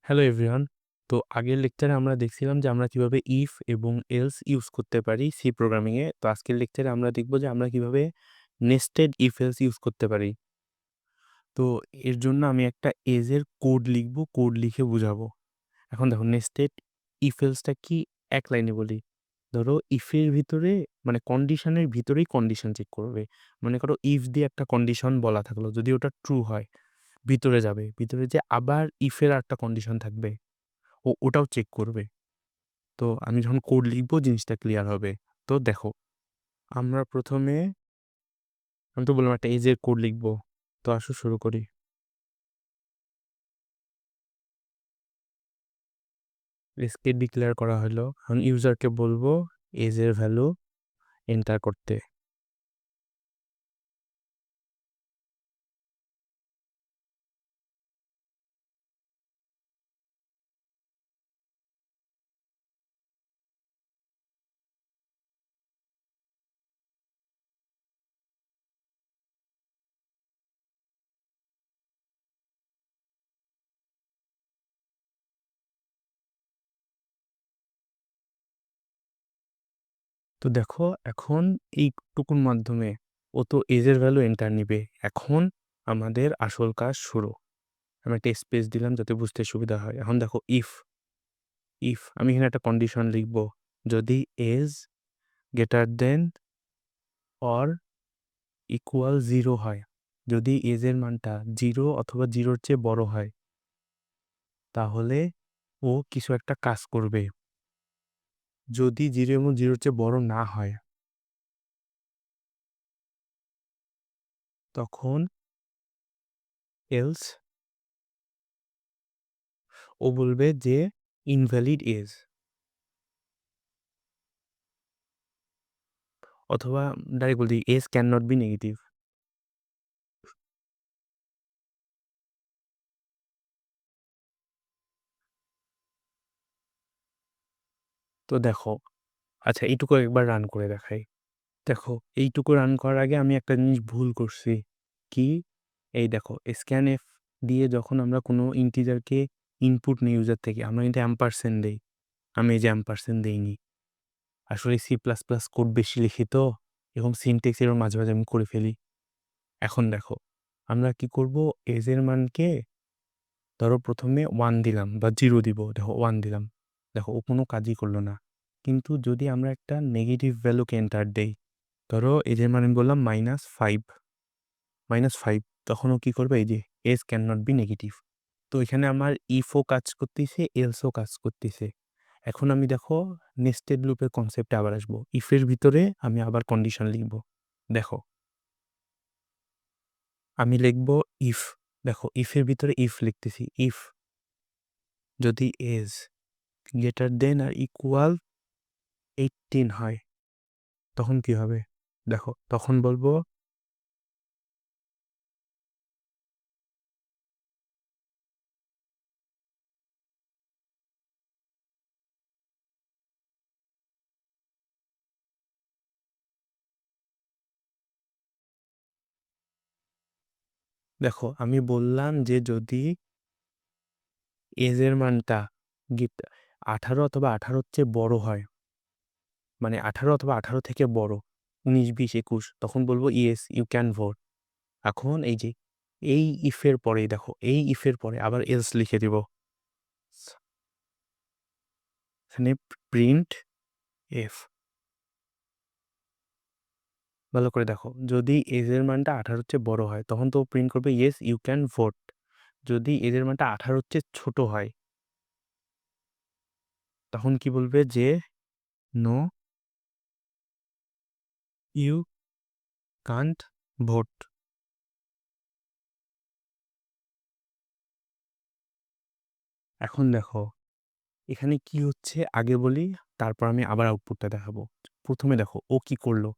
Hello everyone. তো আগের লেকচারে আমরা দেখছিলাম যে আমরা কিভাবে ইফ এবং এলস ইউজ করতে পারি সি প্রোগ্রামিং এ। তো আজকের লেকচারে আমরা দেখব যে আমরা কিভাবে নেস্টেড ইফ এলস ইউজ করতে পারি। তো এর জন্য আমি একটা এজ এর কোড লিখব, কোড লিখে বুঝাবো। এখন দেখো নেস্টেড ইফ এলসটা কি এক লাইনে বলি। ধরো ইফের ভিতরে মানে কন্ডিশনের ভিতরেই কন্ডিশন চেক করবে। মনে করো ইফ দিয়ে একটা কন্ডিশন বলা থাকলো, যদি ওটা ট্রু হয় ভিতরে যাবে, ভিতরে যে আবার ইফের একটা কন্ডিশন থাকবে ওটাও চেক করবে। তো আমি যখন কোড লিখবো জিনিসটা ক্লিয়ার হবে। তো দেখো আমরা প্রথমে আমি তো বললাম একটা এজের কোড লিখবো। তো আসো শুরু করি। এজকে ডিক্লেয়ার করা হলো, এখন ইউজারকে বলবো এজের ভ্যালু এন্টার করতে। তো দেখো এখন এইটুকুর মাধ্যমে ও তো এজের ভ্যালু এন্টার নিবে। এখন আমাদের আসল কাজ শুরু। আমি একটা স্পেস দিলাম যাতে বুঝতে সুবিধা হয়। এখন দেখো ইফ ইফ আমি এখানে একটা কন্ডিশন লিখবো, যদি age greater than or equal 0 হয়, যদি এজের মানটা 0 অথবা 0-র চেয়ে বড় হয়, তাহলে ও কিছু একটা কাজ করবে। যদি 0 এবং 0-র চেয়ে বড় না হয়, তখন এলস ও বলবে যে ইনভ্যালিড এজ, অথবা ডাইরেক্ট বলতে age can not be negative. তো দেখো, আচ্ছা এইটুকু একবার রান করে দেখাই। দেখো এইটুকু রান করার আগে আমি একটা জিনিস ভুল করছি। কি? এই দেখো স্ক্যান এফ দিয়ে যখন আমরা কোনো ইন্টিজারকে ইনপুট নিই ইউজার থেকে, আমরা কিন্তু অ্যাম্পারসেন্ট দেই। আমি এই যে অ্যাম্পারসেন্ট দেইনি। আসলে সি প্লাস প্লাস কোড বেশি লিখি তো, এবং সিনটেক্স এর মাঝে মাঝে আমি করে ফেলি। এখন দেখো আমরা কি করব, এজের মানকে ধরো প্রথমে 1 দিলাম বা 0 দিব। দেখো 1 দিলাম, দেখো ও কোনো কাজই করলো না। কিন্তু যদি আমরা একটা নেগেটিভ ভ্যালুকে এন্টার দেই, ধরো এজের মান আমি বললাম -5, -5, তখন ও কি করবে, এই যে age can not be negative. তো এখানে আমার ইফও কাজ করতেছে, এলসও কাজ করতেছে। এখন আমি দেখো নেস্টেড লুপের কনসেপ্টে আবার আসবো। ইফের ভিতরে আমি আবার কন্ডিশন লিখব। দেখো আমি লিখব ইফ, দেখো ইফের ভিতরে ইফ লিখতেছি। ইফ যদি এজ গ্রেটার দেন আর ইকুয়াল 18 হয়, তখন কি হবে? দেখো তখন বলবো দেখো আমি বললাম যে যদি এজের মানটা 18 অথবা 18-র চেয়ে বড় হয়, মানে 18 অথবা 18 থেকে বড়, 19, 20, 21, তখন বলবো ইয়েস ইউ ক্যান ভোট। এখন এই যে এই ইফের পরে দেখো, এই ইফের পরে আবার এলস লিখে দিব। এখানে প্রিন্ট এফ, ভালো করে দেখো, যদি এজের মানটা 18-র চেয়ে বড় হয় তখন তো প্রিন্ট করবে ইয়েস ইউ ক্যান ভোট। যদি এজের মানটা 18-র চেয়ে ছোট হয়, তখন কি বলবে যে নো ইউ কান্ট ভোট। এখন দেখো এখানে কি হচ্ছে আগে বলি, তারপর আমি আবার আউটপুটটা দেখাবো। প্রথমে দেখো ও কি করলো,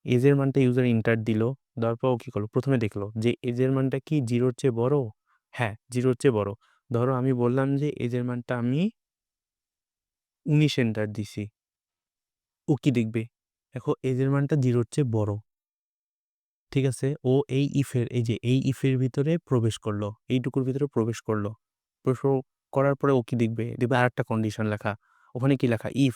এজের মানটা ইউজার ইন্টার দিল, দেওয়ার পর ও কি করলো, প্রথমে দেখলো যে এজের মানটা কি 0-র চেয়ে বড়। হ্যাঁ 0-র চেয়ে বড়। ধরো আমি বললাম যে এজের মানটা আমি 19 এন্টার দিছি। ও কি দেখবে, দেখো এজের মানটা 0-র চেয়ে বড়। ঠিক আছে, ও এই ইফের, এই যে এই ইফের ভিতরে প্রবেশ করলো, এইটুকুর ভিতরে প্রবেশ করলো। করার পরে ও কি দেখবে আরেকটা কন্ডিশন লেখা। ওখানে কি লেখা? If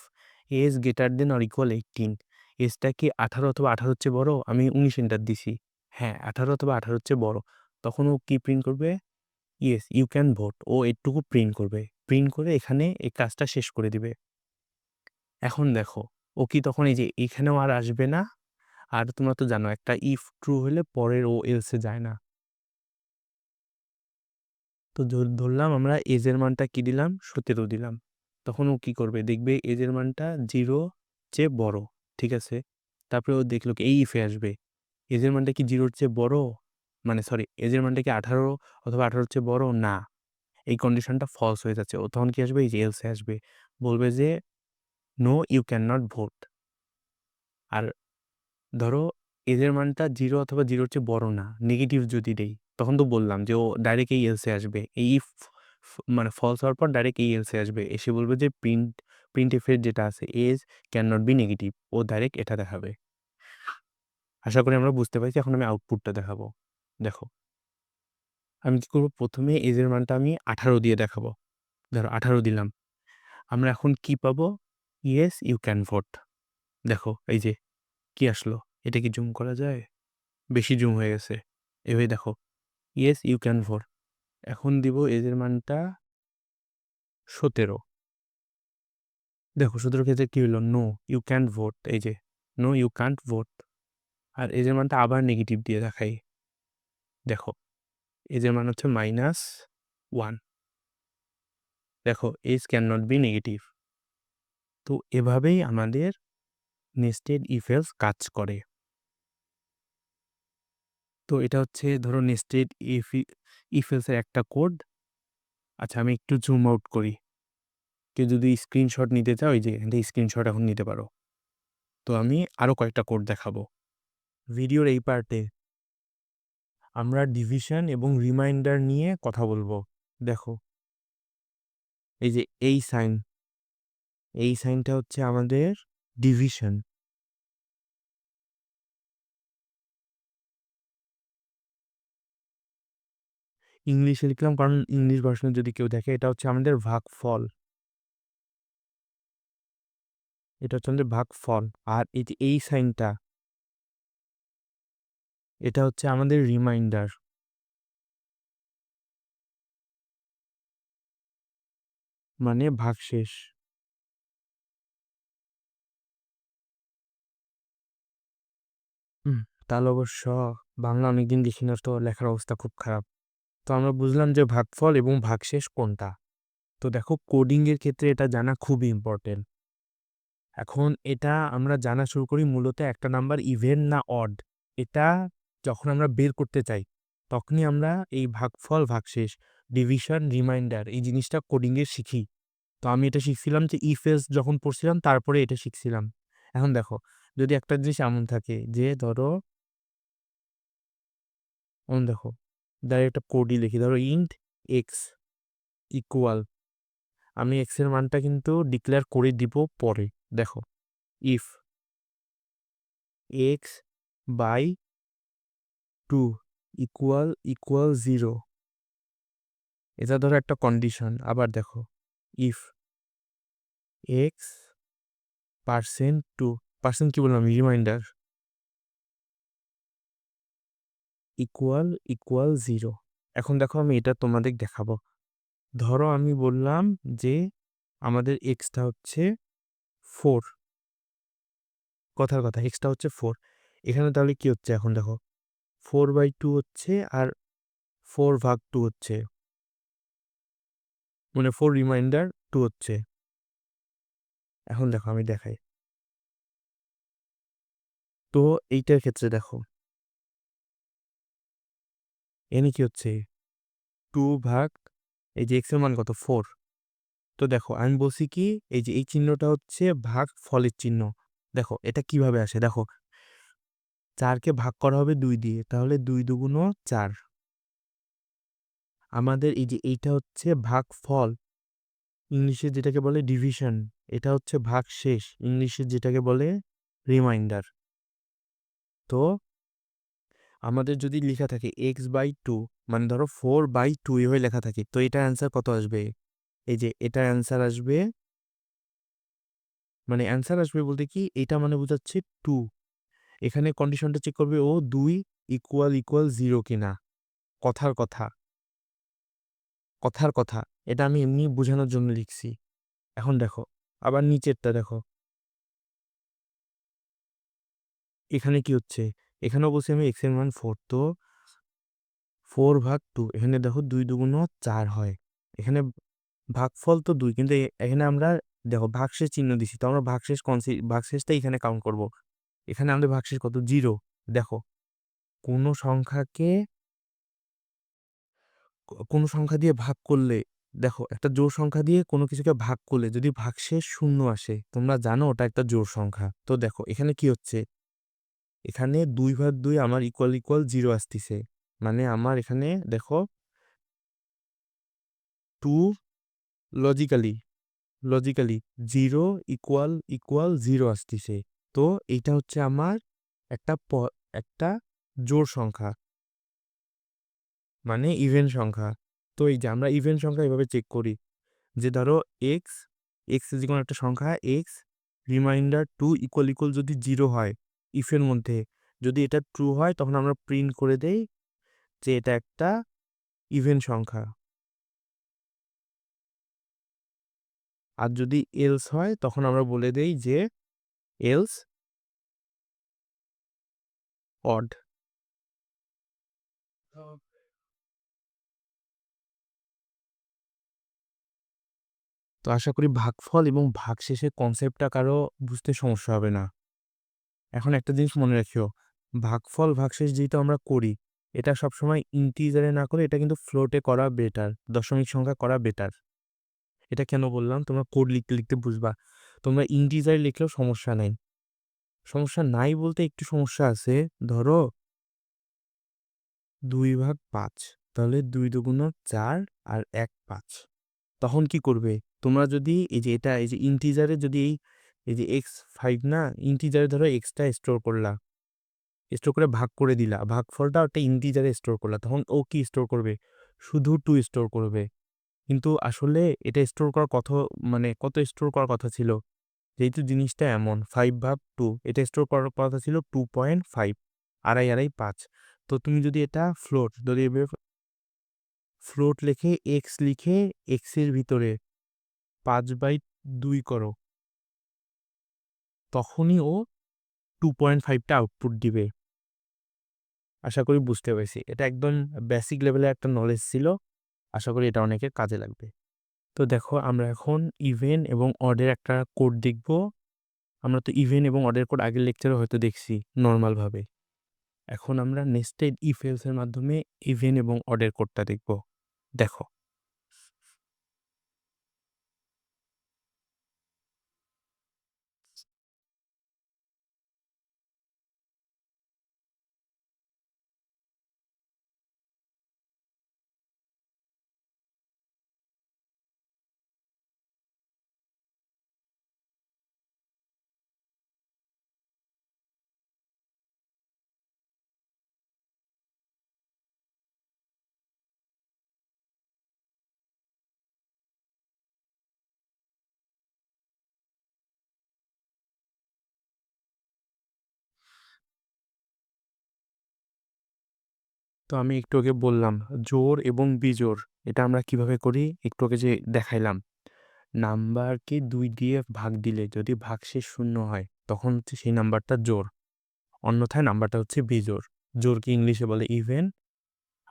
age greater than or equal 18, এজটা কি 18 অথবা 18 চেয়ে বড়? আমি 19 এন্টার দিছি। হ্যাঁ, 18 অথবা 18 চেয়ে বড়। তখন ও কি প্রিন্ট করবে? Yes you can vote. ও এটুকু প্রিন্ট করবে। প্রিন্ট করে এখানে এই কাজটা শেষ করে দিবে। এখন দেখো ও কি তখন এই যে এখানেও আর আসবে না। আর তোমরা তো জানো একটা ইফ ট্রু হলে পরের ও এলসে যায় না। তো ধরলাম আমরা এজের মানটা কি দিলাম? 17 দিলাম। তখন ও কি করবে? দেখবে এজের মানটা 0 চেয়ে বড়। ঠিক আছে? তারপরে ও দেখলো কি এই ইফে আসবে। এজের মানটা কি 0 চেয়ে বড়? মানে সরি, এজের মানটা কি 18 অথবা 18 চেয়ে বড়? না। এই কন্ডিশনটা ফলস হয়ে যাচ্ছে। ও তখন কি আসবে? এই যে এলসে আসবে। বলবে যে no you can not vote. আর ধরো এজের মানটা 0 অথবা 0 চেয়ে বড় না, নেগেটিভ যদি দেই, তখন তো বললাম যে ও ডাইরেক্ট এই এলসে আসবে। এই ইফ মানে ফলস হওয়ার পর ডাইরেক্ট এই এলসে আসবে। এসে বলবে যে প্রিন্ট এফের যেটা আছে age can not be negative, ও ডাইরেক্ট এটা দেখাবে। আশা করি আমরা বুঝতে পারছি। এখন আমি আউটপুটটা দেখাবো। দেখো আমি কি করবো? প্রথমে এজের মানটা আমি 18 দিয়ে দেখাবো। ধরো 18 দিলাম। আমরা এখন কি পাবো? Yes you can vote. দেখো এই যে কি আসলো। এটা কি জুম করা যায়? বেশি জুম হয়ে গেছে। এভাবে দেখো ইয়েস ইউ ক্যান ভোট। এখন দিব এজের মানটা 17। দেখো 17 ক্ষেত্রে কি হলো? No you can't vote. এই যে নো ইউ ক্যান্ট ভোট। আর এজের মানটা আবার নেগেটিভ দিয়ে দেখাই। দেখো এজের মান হচ্ছে -1। দেখো age can not be negative. তো এভাবেই আমাদের নেস্টেড ইফ এলস কাজ করে। তো এটা হচ্ছে ধরো নেস্টেড ইফ এলস এর একটা কোড। আচ্ছা আমি একটু জুম আউট করি। কেউ যদি স্ক্রিনশট নিতে চাও, এই যে এখান থেকে স্ক্রিনশট এখন নিতে পারো। তো আমি আরও কয়েকটা কোড দেখাবো। ভিডিওর এই পার্টে আমরা ডিভিশন এবং রিমাইন্ডার নিয়ে কথা বলবো। দেখো এই যে এই সাইনটা হচ্ছে আমাদের ডিভিশন। ইংলিশে লিখলাম কারণ ইংলিশ ভার্সনে যদি কেউ দেখে, এটা হচ্ছে আমাদের ভাগফল। এটা হচ্ছে আমাদের ভাগফল। আর এই যে এই সাইনটা, এটা হচ্ছে আমাদের রিমাইন্ডার, মানে ভাগশেষ। তাহলে অবশ্য বাংলা অনেকদিন লিখি না, তো লেখার অবস্থা খুব খারাপ। তো আমরা বুঝলাম যে ভাগফল এবং ভাগশেষ কোনটা। তো দেখো কোডিংয়ের ক্ষেত্রে এটা জানা খুবই ইম্পর্টেন্ট। এখন এটা আমরা জানা শুরু করি মূলত একটা নাম্বার ইভেন না অড, এটা যখন আমরা বের করতে চাই তখনই আমরা এই ভাগফল ভাগশেষ ডিভিশন রিমাইন্ডার এই জিনিসটা কোডিংয়ে শিখি। তো আমি এটা শিখছিলাম যে ইফ এলস যখন পড়ছিলাম, তারপরে এটা শিখছিলাম। এখন দেখো যদি একটা জিনিস এমন থাকে যে ধরো দেখো ডাইরেক্ট একটা কোডই লিখি, ধরো ইন্ট এক্স ইকুয়াল, আমি এক্স এর মানটা কিন্তু ডিক্লেয়ার করে দিব পরে। দেখো ইফ এক্স বাই 2 ইকুয়াল 0, এটা ধরো একটা কন্ডিশন। আবার দেখো ইফ এক্স %2 কি বললাম? Reminder equal 0। এখন দেখো আমি এটা তোমাদের দেখাবো। ধরো আমি বললাম যে আমাদের এক্সটা হচ্ছে 4, কথার কথা এক্সটা হচ্ছে 4। এখানে তাহলে কি হচ্ছে? এখন দেখো 4/2 হচ্ছে আর 4/2 হচ্ছে, মানে 4 রিমাইন্ডার 2 হচ্ছে। এখন দেখো আমি দেখাই। তো এইটার ক্ষেত্রে দেখো এনে কি হচ্ছে 2 ভাগ এই যে এক্স এর মান কত 4। তো দেখো আমি বলছি কি এই যে এই চিহ্নটা হচ্ছে ভাগ ফলের চিহ্ন। দেখো এটা কিভাবে আসে? দেখো 4কে ভাগ করা হবে 2 দিয়ে, তাহলে 2 দুগুণ 4। আমাদের এই যে এইটা হচ্ছে ভাগ ফল, ইংলিশে যেটাকে বলে ডিভিশন। এটা হচ্ছে ভাগ শেষ, ইংলিশে যেটাকে বলে রিমাইন্ডার। তো আমাদের যদি লেখা থাকে x/2, মানে ধরো 4/2 এভাবে লেখা থাকে, তো এটার অ্যান্সার কত আসবে? এই যে এটা অ্যান্সার আসবে, মানে অ্যান্সার আসবে বলতে কি এটা মানে বোঝাচ্ছে 2। এখানে কন্ডিশনটা চেক করবে ও 2 ইকুয়াল 0 কিনা। কথার কথা, কথার কথা। এটা আমি এমনি বোঝানোর জন্য লিখছি। এখন দেখো, আবার নিচেরটা দেখো। এখানে কি হচ্ছে? এখানেও বলছি আমি x এর মান 4, তো 4/2। এখানে দেখো 2 দুগুণ 4 হয়। এখানে ভাগফল তো 2, কিন্তু এখানে আমরা দেখো ভাগশেষ চিহ্ন দিছি, তো আমরা ভাগশেষটা এখানে কাউন্ট করব। এখানে আমাদের ভাগশেষ কত? 0। দেখো, কোনো সংখ্যাকে কোনো সংখ্যা দিয়ে ভাগ করলে, দেখো একটা জোড় সংখ্যা দিয়ে কোনো কিছুকে ভাগ করলে যদি ভাগশেষ 0 আসে, তোমরা জানো ওটা একটা জোড় সংখ্যা। তো দেখো এখানে কি হচ্ছে, এখানে 2/2 আমার ইকুয়াল 0 আসতেছে, মানে আমার এখানে দেখো 2 লজিক্যালি লজিক্যালি 0 ইকুয়াল 0 আসতেছে। তো এইটা হচ্ছে আমার একটা একটা জোড় সংখ্যা, মানে ইভেন সংখ্যা। তো এই যে আমরা ইভেন সংখ্যা এভাবে চেক করি, যে ধরো এক্স এক্স যে কোনো একটা সংখ্যা এক্স রিমাইন্ডার 2 ইকুয়াল যদি 0 হয়, ইফের মধ্যে যদি এটা ট্রু হয় তখন আমরা প্রিন্ট করে দেই যে এটা একটা ইভেন সংখ্যা। আর যদি এলস হয় তখন আমরা বলে দেই যে এলস অড। তো আশা করি ভাগফল এবং ভাগশেষের কনসেপ্টটা কারো বুঝতে সমস্যা হবে না। এখন একটা জিনিস মনে রাখিও, ভাগফল ভাগশেষ যেহেতু আমরা করি, এটা সবসময় ইন্টিজারে না করে এটা কিন্তু ফ্লোটে করা বেটার, দশমিক সংখ্যা করা বেটার। এটা কেন বললাম, তোমরা কোড লিখতে লিখতে বুঝবা। তোমরা ইন্টিজারে লিখলেও সমস্যা নাই। সমস্যা নাই বলতে একটু সমস্যা আছে। ধরো 2/5, তাহলে 2 দুগুণ 4 আর 1 5। তখন কি করবে তোমরা? যদি এই যে এটা এই যে ইন্টিজারে যদি এই যে x5 না, ইন্টিজারে ধরো এক্সটা স্টোর করলা, স্টোর করে ভাগ করে দিলা, ভাগফলটা একটা ইন্টিজারে স্টোর করলা, তখন ও কি স্টোর করবে? শুধু 2 স্টোর করবে। কিন্তু আসলে এটা স্টোর করার কত, মানে কত স্টোর করার কথা ছিল? যেহেতু জিনিসটা এমন 5/2, এটা স্টোর করার কথা ছিল 2.5, আড়াই আড়াই 5। তো তুমি যদি এটা যদি ফ্লোট লিখে এক্স লিখে এক্স এর ভিতরে 5/2 করো, তখনই ও 2.5টা আউটপুট দিবে। আশা করি বুঝতে পেরেছি। এটা একদম বেসিক লেভেলের একটা নলেজ ছিল। আশা করি এটা অনেকের কাজে লাগবে। তো দেখো আমরা এখন ইভেন এবং অডের একটা কোড দেখব। আমরা তো ইভেন এবং অডের কোড আগের লেকচারে হয়তো দেখছি নর্মালভাবে। এখন আমরা নেস্টেড ইফ এলস এর মাধ্যমে ইভেন এবং অডের কোডটা দেখব। দেখো, তো আমি একটু আগে বললাম জোড় এবং বিজোড় এটা আমরা কিভাবে করি, একটু আগে যে দেখাইলাম। নাম্বারকে 2 দিয়ে ভাগ দিলে যদি ভাগশেষ 0 হয় তখন হচ্ছে সেই নাম্বারটা জোড়, অন্যথায় নাম্বারটা হচ্ছে বিজোড়। জোড়কে ইংলিশে বলে ইভেন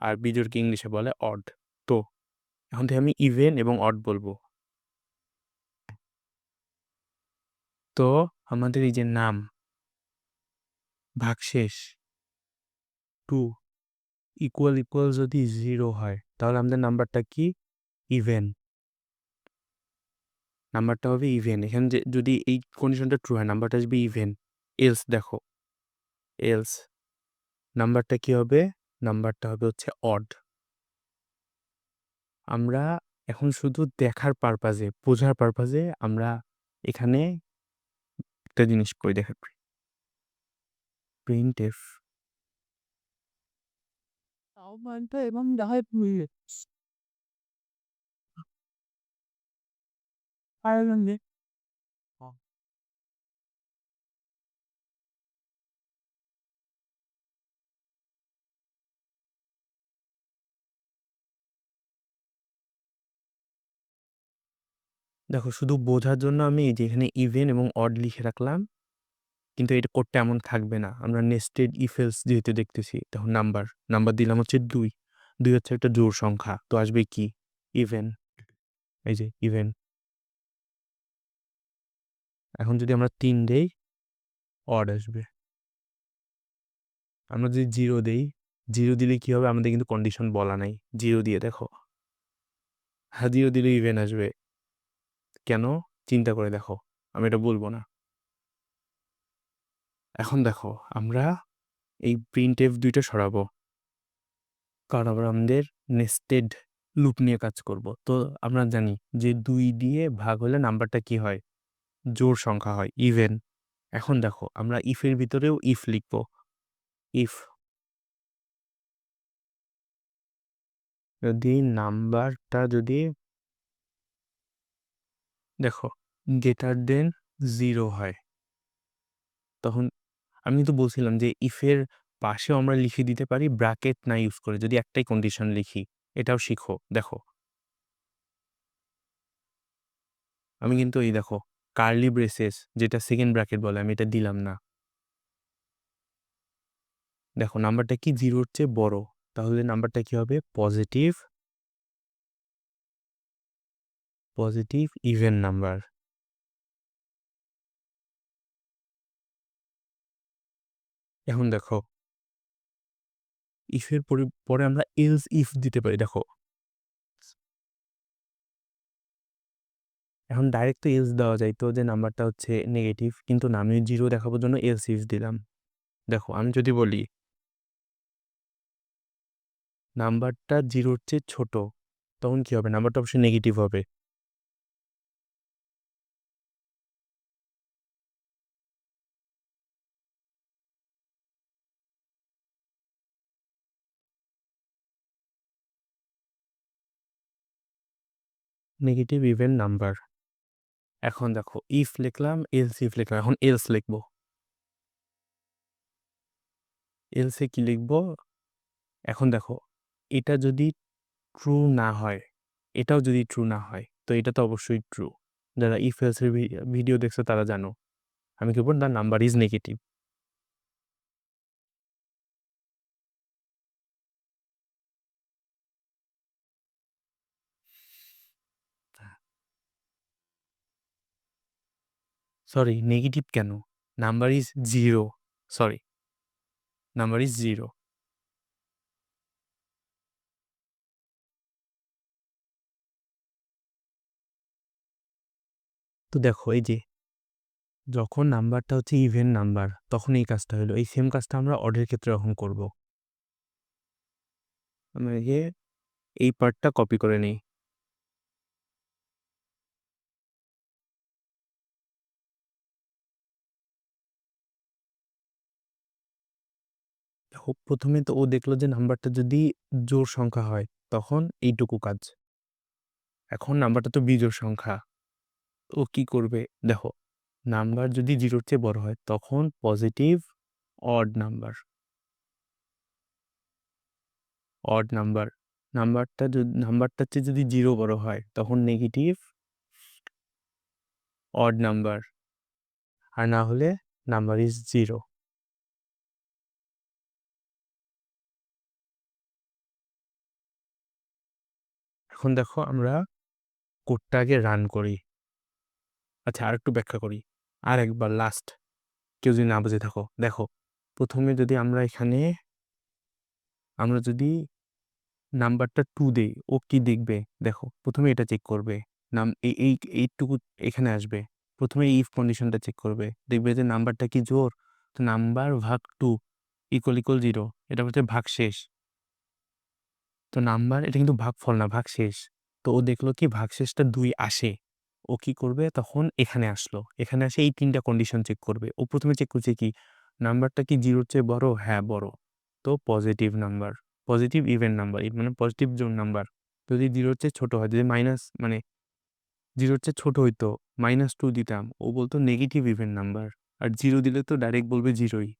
আর বিজোড়কে ইংলিশে বলে অড। তো এখন থেকে আমি ইভেন এবং অড বলবো। তো আমাদের এই যে নাম ভাগশেষ 2 ইকুয়াল যদি 0 হয় তাহলে আমাদের নাম্বারটা কি? ইভেন। নাম্বারটা হবে ইভেন। এখানে যে যদি এই কন্ডিশনটা ট্রু হয় নাম্বারটা আসবে ইভেন। এলস দেখো, এলস নাম্বারটা কি হবে? নাম্বারটা হবে হচ্ছে অড। আমরা এখন শুধু দেখার পারপাজে, বোঝার পারপাজে আমরা এখানে একটা জিনিস করি, দেখা প্রিন্টএফ। তাও মানতো এবং না হয় আয়ারল্যান্ডে। দেখো শুধু বোঝার জন্য আমি এই যে এখানে ইভেন এবং অড লিখে রাখলাম। কিন্তু এটা কোডটা এমন থাকবে না। আমরা নেস্টেড ইফ এলস যেহেতু দেখতেছি, তখন নাম্বার দিলাম হচ্ছে ২। ২ হচ্ছে একটা জোড় সংখ্যা। তো আসবে কি? ইভেন। এই যে ইভেন। এখন যদি আমরা ৩ দেই, অড আসবে। আমরা যদি 0 দেই, 0 দিলে কি হবে? আমাদের কিন্তু কন্ডিশন বলা নাই। 0 দিয়ে দেখো। হ্যাঁ, 0 দিলে ইভেন আসবে। কেন? চিন্তা করে দেখো। আমি এটা বলব না। এখন দেখো, আমরা এই প্রিন্টএফ ২ টা সরাবো। কারণ আবার আমাদের নেস্টেড লুপ নিয়ে কাজ করব। তো আমরা জানি যে ২ দিয়ে ভাগ হলে নাম্বারটা কি হয়? জোড় সংখ্যা হয়, ইভেন। এখন দেখো, আমরা ইফের ভিতরেও ইফ লিখব। ইফ যদি নাম্বারটা যদি দেখো গ্রেটার দেন 0 হয়, তখন আমি তো বলছিলাম যে ইফের পাশেও আমরা লিখে দিতে পারি ব্র্যাকেট না ইউজ করে, যদি একটাই কন্ডিশন লিখি। এটাও শিখো। দেখো, আমি কিন্তু এই দেখো কার্লি ব্রেসেস যেটা সেকেন্ড ব্র্যাকেট বলে, আমি এটা দিলাম না। দেখো নাম্বারটা কি 0-র চেয়ে বড়, তাহলে নাম্বারটা কি হবে? Positive even number. এখন দেখো, ইফের পরে আমরা এলস ইফ দিতে পারি। দেখো, এখন ডাইরেক্ট তো এলস দেওয়া যায় তো, যে নাম্বারটা হচ্ছে নেগেটিভ, কিন্তু না, আমি 0 দেখানোর জন্য এলস ইফ দিলাম। দেখো, আমি যদি বলি নাম্বারটা 0-র চেয়ে ছোট, তখন কি হবে? নাম্বারটা অবশ্যই নেগেটিভ হবে। Negative even number. এখন দেখো, ইফ লিখলাম, এলস ইফ লিখলাম। এখন এলস লিখবো। এলসে কি লিখবো? এখন দেখো, এটা যদি ট্রু না হয়, এটাও যদি ট্রু না হয়, তো এটা তো অবশ্যই ট্রু। যারা ইফ এলস এর ভিডিও দেখছো তারা জানো। আমি কি বলবো? The number is negative. Sorry, negative কেন? Number is 0। Sorry, number is 0। তো দেখো, এই যে যখন নাম্বারটা হচ্ছে ইভেন নাম্বার, তখন এই কাজটা হলো। এই সেম কাজটা আমরা অডের ক্ষেত্রে এখন করব। আমরা এই পার্টটা কপি করে নিই। দেখো, প্রথমে তো ও দেখলো যে নাম্বারটা যদি জোড় সংখ্যা হয়, তখন এইটুকু কাজ। এখন নাম্বারটা তো বিজোড় সংখ্যা। ও কি করবে? দেখো, নাম্বার যদি 0-র চেয়ে বড় হয়, তখন positive odd number. Odd number. নাম্বারটার চেয়ে যদি 0 বড় হয়, তখন নেগেটিভ অড নাম্বার। আর না হলে নাম্বার ইজ 0। এখন দেখো, আমরা কোডটা আগে রান করি। আচ্ছা, আর একটু ব্যাখ্যা করি। আর একবার লাস্ট, কেউ যদি না বুঝে থাকো, দেখো, প্রথমে যদি আমরা যদি নাম্বারটা 2 দেই, ও কি দেখবে? দেখো, প্রথমে এটা চেক করবে। নাম এই এই এইটুকু এখানে আসবে। প্রথমে ইফ কন্ডিশনটা চেক করবে, দেখবে যে নাম্বারটা কি জোড়। তো নাম্বার ভাগ 2 ইকুয়াল 0, এটা হচ্ছে ভাগশেষ। তো নাম্বার, এটা কিন্তু ভাগফল না, ভাগশেষ। তো ও দেখলো কি ভাগশেষটা 2 আসে। ও কি করবে? তখন এখানে আসলো, এখানে আসে এই 3টা কন্ডিশন চেক করবে। ও প্রথমে চেক করছে কি নাম্বারটা কি 0-র চেয়ে বড়? হ্যাঁ, বড়। তো positive number, positive even number, মানে পজিটিভ জোন নাম্বার। যদি 0-র চেয়ে ছোট হয়, যদি মাইনাস মানে 0 চেয়ে ছোট হইতো -2 দিতাম। ও বলতো নেগেটিভ ইভেন নাম্বার। আর 0 দিলে তো ডাইরেক্ট বলবে 0ই।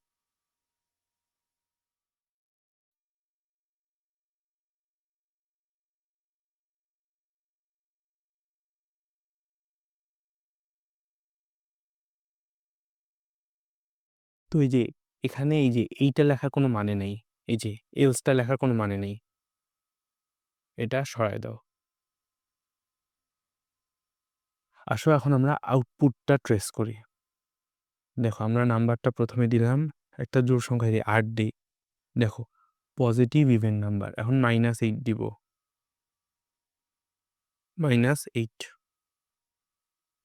তো এই যে এখানে এই যে এইটা লেখার কোনো মানে নেই। এই যে এলস টা লেখার কোনো মানে নেই। এটা সরায় দাও। আসো এখন আমরা আউটপুটটা ট্রেস করি। দেখো আমরা নাম্বারটা ১ম এ দিলাম, একটা জোড় সংখ্যা দিয়ে ৮ দেই। দেখো পজিটিভ ইভেন নাম্বার। এখন -8 দিব। -8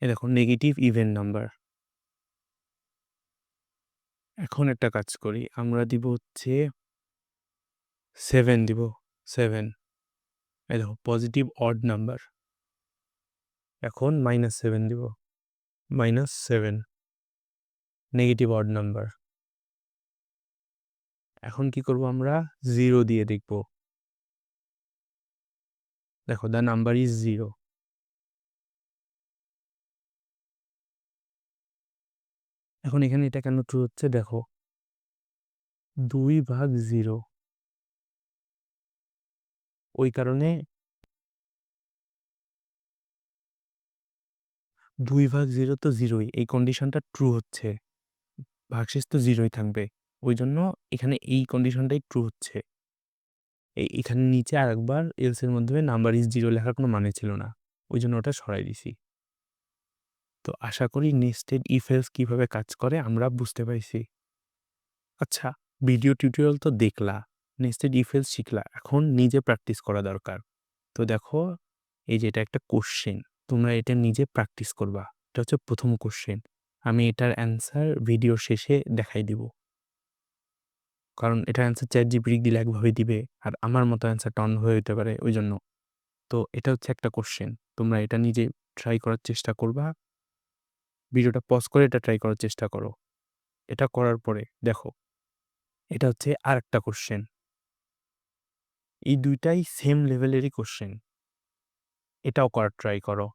এই দেখো নেগেটিভ ইভেন নাম্বার। এখন একটা কাজ করি। আমরা দিব হচ্ছে 7 দিব। 7 এই দেখো পজিটিভ অড নাম্বার। এখন -7 দিব। -7 নেগেটিভ অড নাম্বার। এখন কি করব আমরা? 0 দিয়ে দেখব। দেখো the number is 0. এখন এখানে এটা কেন ট্রু হচ্ছে দেখো। 2/0 ওই কারণে 2/0 তো 0ই। এই কন্ডিশনটা ট্রু হচ্ছে। ভাগশেষ তো 0ই থাকবে। ওইজন্য এখানে এই কন্ডিশনটাই ট্রু হচ্ছে। এখানে নিচে আরেকবার এলস এর মাধ্যমে নাম্বার ইস 0 লেখার কোনো মানে ছিল না। ওইজন্য ওটা সরাই দিছি। তো আশা করি নেস্টেড ইফ এলস কিভাবে কাজ করে আমরা বুঝতে পারছি। আচ্ছা, ভিডিও টিউটোরিয়াল তো দেখলা, নেস্টেড ইফ এলস শিখলা। এখন নিজে প্র্যাকটিস করা দরকার। তো দেখো এই যে এটা একটা কোশ্চেন। তোমরা এটা নিজে প্র্যাকটিস করবা। এটা হচ্ছে ১ম কোশ্চেন। আমি এটার অ্যান্সার ভিডিওর শেষে দেখাই দিব। কারণ এটার অ্যান্সার ChatGPT দিলে একভাবে দিবে। আর আমার মতো অ্যান্সারটা অন্যভাবে হইতে পারে ওইজন্য। তো এটা হচ্ছে একটা কোশ্চেন। তোমরা এটা নিজে ট্রাই করার চেষ্টা করবা। ভিডিওটা পজ করে এটা ট্রাই করার চেষ্টা করো। এটা করার পরে দেখো, এটা হচ্ছে আরেকটা কোশ্চেন। এই ২ টাই সেম লেভেলেরই কোশ্চেন। এটাও করার ট্রাই করো।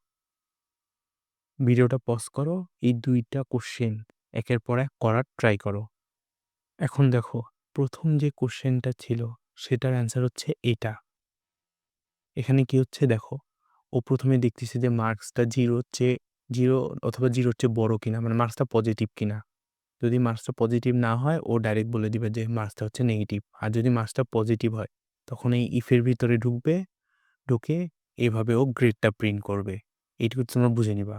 ভিডিওটা পজ করো। এই ২ টা কোশ্চেন একের পর এক করার ট্রাই করো। এখন দেখো ১ম যে কোশ্চেনটা ছিল সেটার অ্যান্সার হচ্ছে এটা। এখানে কি হচ্ছে দেখো, ও ১ম এ দেখতেছে যে মার্কসটা 0 অথবা 0 এর চেয়ে বড় কিনা, মানে মার্কসটা পজিটিভ কিনা। যদি মার্কসটা পজিটিভ না হয় ও ডাইরেক্ট বলে দিবে যে মার্কসটা হচ্ছে নেগেটিভ। আর যদি মার্কসটা পজিটিভ হয় তখন এই ইফ এর ভিতরে ঢুকবে, ঢুকে এভাবে ও গ্রেডটা প্রিন্ট করবে। এইটুকু তোমরা বুঝে নিবা।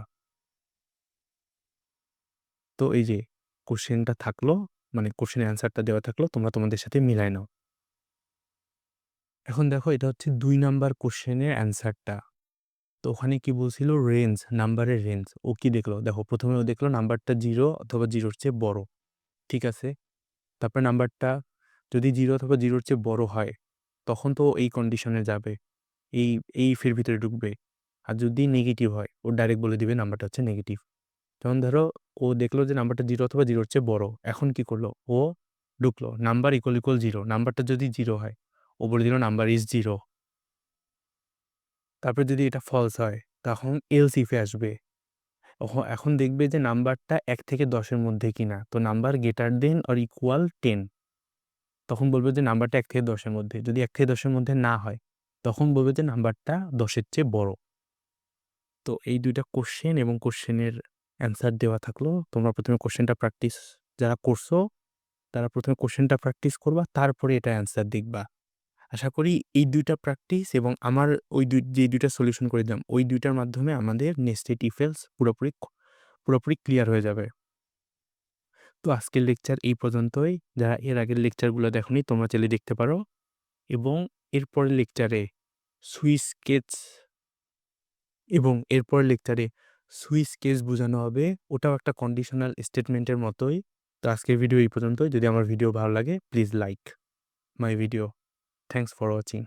তো এই যে কোশ্চেনটা থাকলো, মানে কোশ্চেনের অ্যান্সারটা দেওয়া থাকলো, তোমরা তোমাদের সাথে মিলায় নাও। এখন দেখো এটা হচ্ছে ২ নাম্বার কোশ্চেনের অ্যান্সারটা। তো ওখানে কি বলছিল? রেঞ্জ, নাম্বারের রেঞ্জ। ও কি দেখলো? দেখো ১ম এ ও দেখলো নাম্বারটা 0 অথবা 0 এর চেয়ে বড়। ঠিক আছে? তারপরে নাম্বারটা যদি 0 অথবা 0 এর চেয়ে বড় হয়, তখন তো এই কন্ডিশনে যাবে। এই ইফ এর ভিতরে ঢুকবে। আর যদি নেগেটিভ হয়, ও ডাইরেক্ট বলে দিবে নাম্বারটা হচ্ছে নেগেটিভ। যেমন ধরো ও দেখলো যে নাম্বারটা 0 অথবা 0 এর চেয়ে বড়। এখন কি করলো? ও ঢুকলো নাম্বার = 0। নাম্বারটা যদি 0 হয়, ও বলে দিল নাম্বার ইস 0। তারপরে যদি এটা ফলস হয়, তখন এলস ইফ এ আসবে। এখন দেখবে যে নাম্বারটা ১ থেকে ১০ এর মধ্যে কিনা। তো number greater than or equal 10। তখন বলবে যে নাম্বারটা ১ থেকে ১০ এর মধ্যে। যদি ১ থেকে ১০ এর মধ্যে না হয়, তখন বলবে যে নাম্বারটা ১০ এর চেয়ে বড়। তো এই ২ টা কোশ্চেন এবং কোশ্চেনের অ্যান্সার দেওয়া থাকলো। তোমরা ১ম এ কোশ্চেনটা প্র্যাকটিস যারা করছো, তারা ১ম এ কোশ্চেনটা প্র্যাকটিস করবা, তারপরে এটার অ্যান্সার দেখবা। আশা করি এই ২ টা প্র্যাকটিস এবং আমার ওই যে ২ টা সলিউশন করে দিলাম, ওই ২ টার মাধ্যমে আমাদের নেস্টেড ইফ এলস পুরোপুরি ক্লিয়ার হয়ে যাবে। তো আজকের লেকচার এই পর্যন্তই। যারা এর আগের লেকচারগুলো দেখোনি তোমরা চাইলে দেখতে পারো, এবং এরপরের লেকচারে সুইচ কেস সুইচ কেস বোঝানো হবে। ওটাও একটা কন্ডিশনাল স্টেটমেন্টের মতোই। তো আজকের ভিডিও এই পর্যন্তই। যদি আমার ভিডিও ভালো লাগে please like my video. Thanks for watching.